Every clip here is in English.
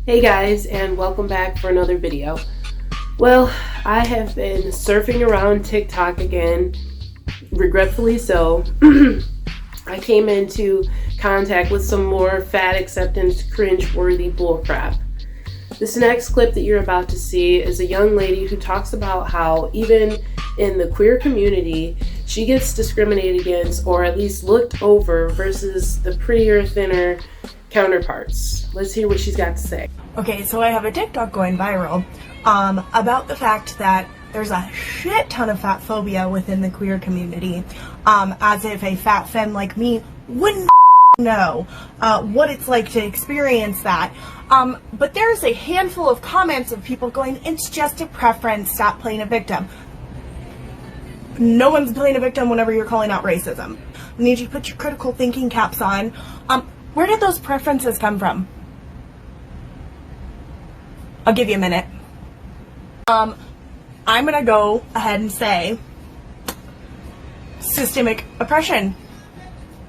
Hey guys, and welcome back for another video. Well, I have been surfing around TikTok again, regretfully so. I came into contact with some more fat acceptance cringe-worthy bullcrap. This next clip that you're about to see is a young lady who talks about how even in the queer community, she gets discriminated against or at least looked over versus the prettier, thinner counterparts. Let's hear what she's got to say. Okay, so I have a TikTok going viral about the fact that there's a shit ton of fat phobia within the queer community, as if a fat femme like me wouldn't know what it's like to experience that. But there's a handful of comments of people going, it's just a preference, stop playing a victim. No one's playing a victim whenever you're calling out racism. I need you to put your critical thinking caps on. Where did those preferences come from? I'll give you a minute. I'm gonna go ahead and say systemic oppression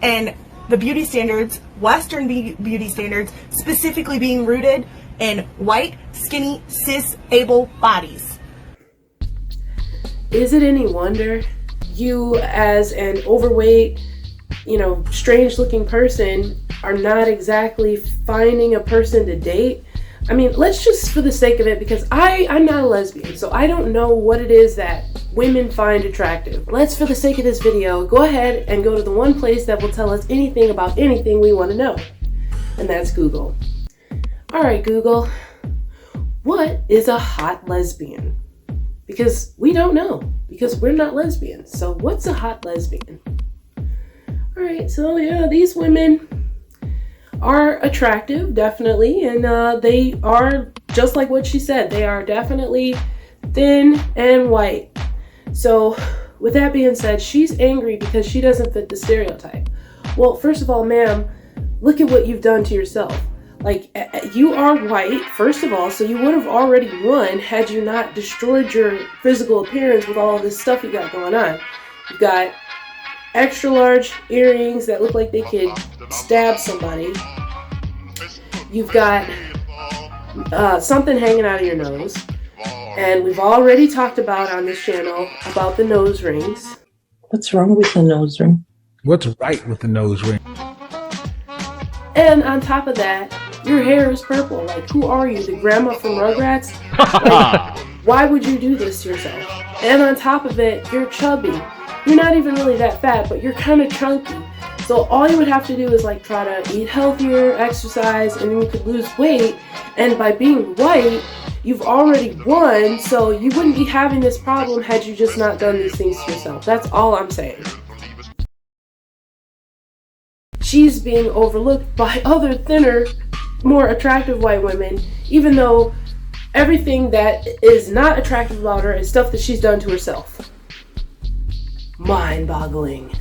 and the beauty standards, Western beauty standards, specifically being rooted in white, skinny, cis, able bodies. Is it any wonder you, as an overweight, strange looking person, are not exactly finding a person to date? I mean, let's just, for the sake of it, because I'm not a lesbian, so I don't know what it is that women find attractive. Let's, for the sake of this video, go ahead and go to the one place that will tell us anything about anything we want to know, and that's Google. Alright, Google, what is a hot lesbian? Because we don't know, because we're not lesbians. So what's a hot lesbian? Alright, so yeah, these women are attractive, definitely, and they are, just like what she said, they are definitely thin and white. So with that being said, she's angry because she doesn't fit the stereotype. Well, first of all, ma'am, look at what you've done to yourself. Like, you are white, first of all, so you would have already won had you not destroyed your physical appearance with all this stuff you got going on. You've got extra large earrings that look like they could stab somebody. You've got something hanging out of your nose. And we've already talked about on this channel about the nose rings. What's wrong with the nose ring? What's right with the nose ring? And on top of that, your hair is purple. Like, who are you, the grandma from Rugrats? Like, why would you do this to yourself? And on top of it, you're chubby. You're not even really that fat, but you're kind of chunky. So all you would have to do is like try to eat healthier, exercise, and then you could lose weight. And by being white, you've already won, so you wouldn't be having this problem had you just not done these things to yourself. That's all I'm saying. She's being overlooked by other thinner, more attractive white women, even though everything that is not attractive about her is stuff that she's done to herself. Mind-boggling.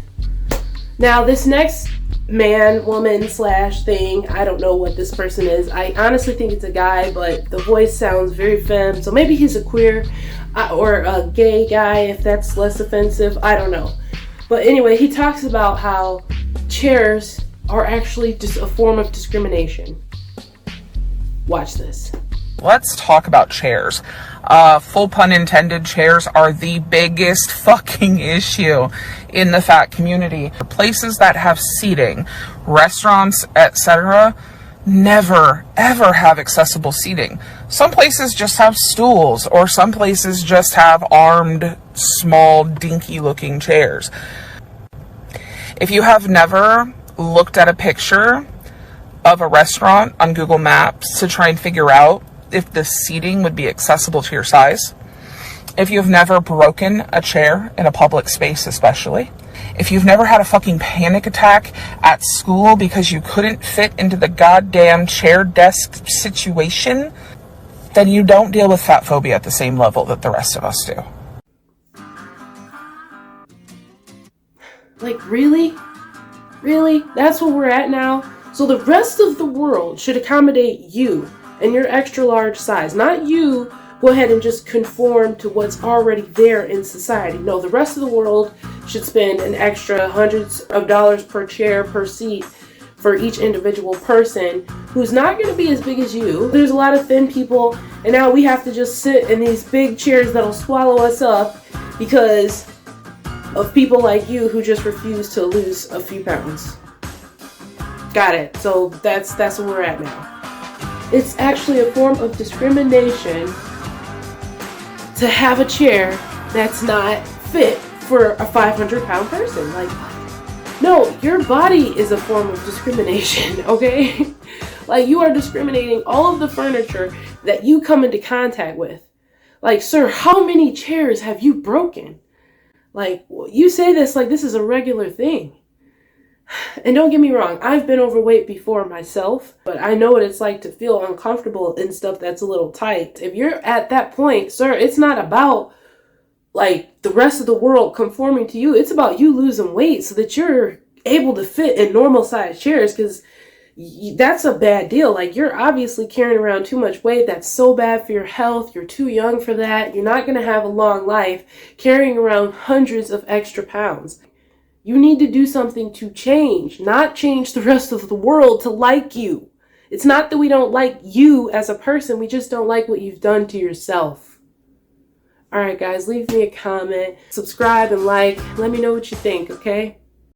Now, this next man, woman, slash thing, I don't know what this person is. I honestly think it's a guy, but the voice sounds very femme, so maybe he's a queer or a gay guy, if that's less offensive. I don't know. But anyway, he talks about how chairs are actually just a form of discrimination. Watch this. Let's talk about chairs. Full pun intended, chairs are the biggest fucking issue in the fat community. Places that have seating, restaurants, etc., never, ever have accessible seating. Some places just have stools, or some places just have armed, small, dinky-looking chairs. If you have never looked at a picture of a restaurant on Google Maps to try and figure out if the seating would be accessible to your size, if you've never broken a chair in a public space especially, if you've never had a fucking panic attack at school because you couldn't fit into the goddamn chair desk situation, then you don't deal with fat phobia at the same level that the rest of us do. Like, really? Really? That's where we're at now? So the rest of the world should accommodate you and your extra large size. Not you go ahead and just conform to what's already there in society. No, the rest of the world should spend an extra hundreds of dollars per chair, per seat, for each individual person who's not going to be as big as you. There's a lot of thin people, and now we have to just sit in these big chairs that'll swallow us up because of people like you who just refuse to lose a few pounds. Got it. So that's where we're at now. It's actually a form of discrimination to have a chair that's not fit for a 500-pound person. Like, no, your body is a form of discrimination, okay? Like, you are discriminating all of the furniture that you come into contact with. Like, sir, how many chairs have you broken? Like, you say this like this is a regular thing. And don't get me wrong, I've been overweight before myself, but I know what it's like to feel uncomfortable in stuff that's a little tight. If you're at that point, sir, it's not about like the rest of the world conforming to you. It's about you losing weight so that you're able to fit in normal sized chairs, because that's a bad deal. Like, you're obviously carrying around too much weight. That's so bad for your health. You're too young for that. You're not going to have a long life carrying around hundreds of extra pounds. You need to do something to change, not change the rest of the world to like you. It's not that we don't like you as a person. We just don't like what you've done to yourself. All right, guys, leave me a comment, subscribe, and like. Let me know what you think, okay?